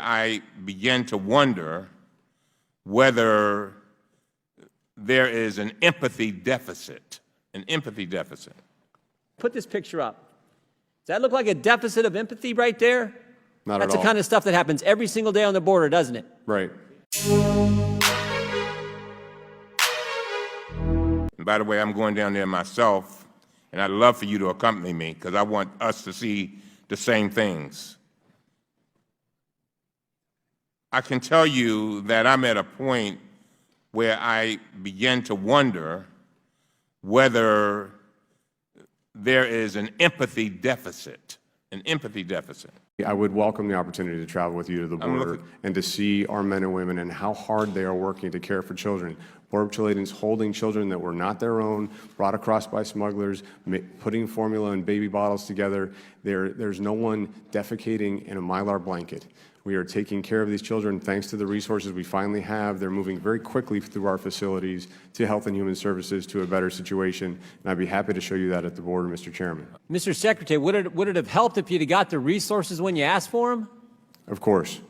I begin to wonder whether there is an empathy deficit. Put this picture up. Does that look like a deficit of empathy right there? Not at all. That's the kind of stuff that happens every single day on the border, doesn't it? Right. And by the way, I'm going down there myself, and I'd love for you to accompany me because I want us to see the same things. I can tell you that I'm at a point where I begin to wonder whether there is an empathy deficit. I would welcome the opportunity to travel with you to the border and to see our men and women and how hard they are working to care for children. Border Patrol agents holding children that were not their own, brought across by smugglers, putting formula and baby bottles together. There's no one defecating in a Mylar blanket. We are taking care of these children thanks to the resources we finally have. They're moving very quickly through our facilities to Health and Human Services to a better situation, and I'd be happy to show you that at the border, Mr. Chairman. Mr. Secretary, would it have helped if you'd have got the resources when you asked for them? Of course.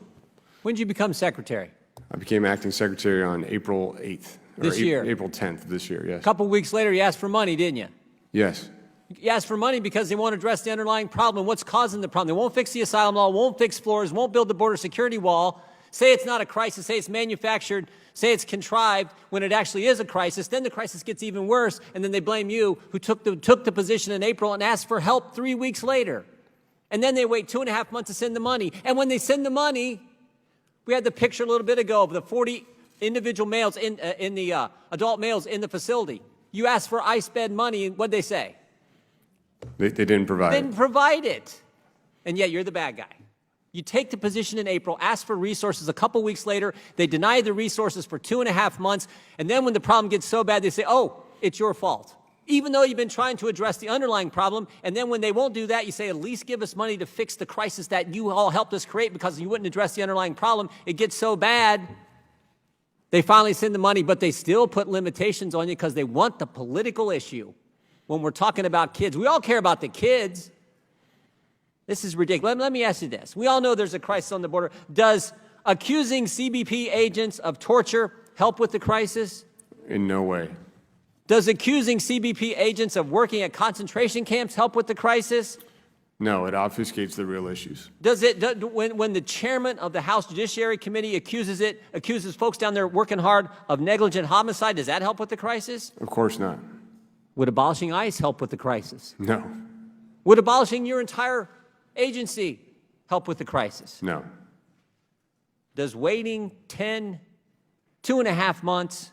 When did you become Secretary? I became acting secretary on April 8th. This year? April 10th of this year, yes. A couple weeks later, you asked for money, didn't you? Yes. You asked for money because they won't address the underlying problem. What's causing the problem? They won't fix the asylum law, won't fix Florez, won't build the border security wall, say it's not a crisis, say it's manufactured, say it's contrived when it actually is a crisis. Then the crisis gets even worse, and then they blame you, who took the position in April and asked for help 3 weeks later. And then they wait 2.5 months to send the money. And when they send the money, we had the picture a little bit ago of the 40 individual males in the adult males in the facility. You asked for ICE bed money, and what'd they say? They didn't provide it. Didn't provide it. And yet you're the bad guy. You take the position in April, ask for resources. A couple weeks later, they deny the resources for 2.5 months. And then when the problem gets so bad, they say, oh, it's your fault. Even though you've been trying to address the underlying problem. And then when they won't do that, you say, at least give us money to fix the crisis that you all helped us create because you wouldn't address the underlying problem. It gets so bad. They finally send the money, but they still put limitations on you because they want the political issue. When we're talking about kids, we all care about the kids. This is ridiculous. Let me ask you this. We all know there's a crisis on the border. Does accusing CBP agents of torture help with the crisis? In no way. Does accusing CBP agents of working at concentration camps help with the crisis? No, it obfuscates the real issues. Does it, when the chairman of the House Judiciary Committee accuses folks down there working hard of negligent homicide, does that help with the crisis? Of course not. Would abolishing ICE help with the crisis? No. Would abolishing your entire agency help with the crisis? No. Does waiting 2.5 months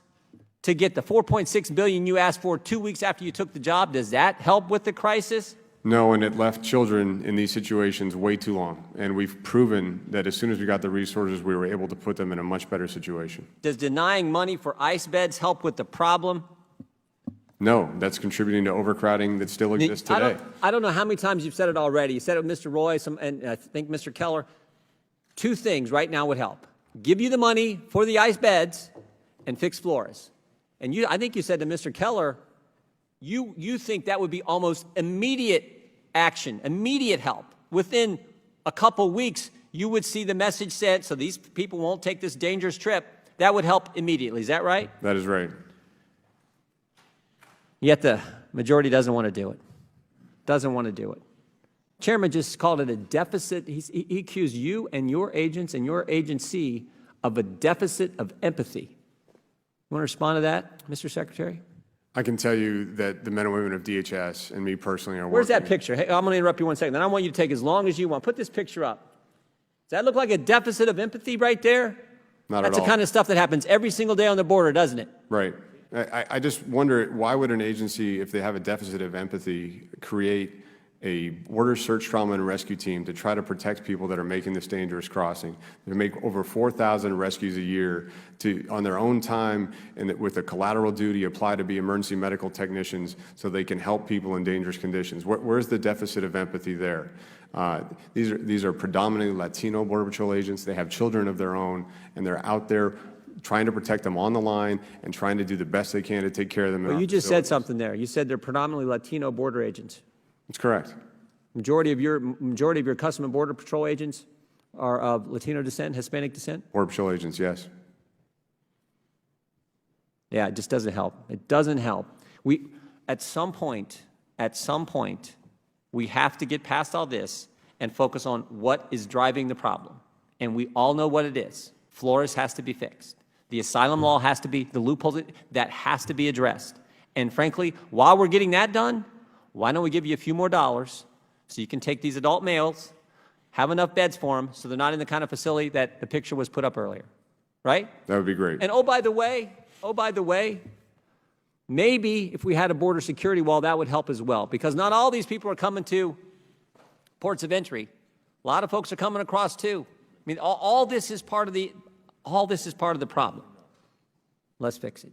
to get the $4.6 billion you asked for 2 weeks after you took the job, does that help with the crisis? No, and it left children in these situations way too long. And we've proven that as soon as we got the resources, we were able to put them in a much better situation. Does denying money for ICE beds help with the problem? No, that's contributing to overcrowding that still exists today. I don't know how many times you've said it already. You said it with Mr. Roy and I think Mr. Keller. 2 things right now would help. Give you the money for the ICE beds and fix Florez. And I think you said to Mr. Keller, you think that would be almost immediate action, immediate help. Within a couple weeks, you would see the message sent so these people won't take this dangerous trip. That would help immediately. Is that right? That is right. Yet the majority doesn't want to do it. Doesn't want to do it. Chairman just called it a deficit. He accused you and your agents and your agency of a deficit of empathy. You want to respond to that, Mr. Secretary? I can tell you that the men and women of DHS and me personally are working. Where's that picture? Hey, I'm going to interrupt you 1 second. Then I want you to take as long as you want. Put this picture up. Does that look like a deficit of empathy right there? Not at all. That's the kind of stuff that happens every single day on the border, doesn't it? Right. I just wonder, why would an agency, if they have a deficit of empathy, create a border search, trauma, and rescue team to try to protect people that are making this dangerous crossing? They make over 4,000 rescues a year on their own time and with a collateral duty apply to be emergency medical technicians so they can help people in dangerous conditions. Where's the deficit of empathy there? These are predominantly Latino Border Patrol agents. They have children of their own, and they're out there trying to protect them on the line and trying to do the best they can to take care of them. Well, you just said something there. You said they're predominantly Latino border agents. That's correct. Majority of your Customs and Border Patrol agents are of Latino descent, Hispanic descent? Border Patrol agents, yes. Yeah, it just doesn't help. It doesn't help. At some point, we have to get past all this and focus on what is driving the problem. And we all know what it is. Florez has to be fixed. The asylum law has to be, the loopholes, that has to be addressed. And frankly, while we're getting that done, why don't we give you a few more dollars so you can take these adult males, have enough beds for them so they're not in the kind of facility that the picture was put up earlier, right? That would be great. And oh, by the way, maybe if we had a border security wall, that would help as well, because not all these people are coming to ports of entry. A lot of folks are coming across too. I mean, all this is part of the problem. Let's fix it.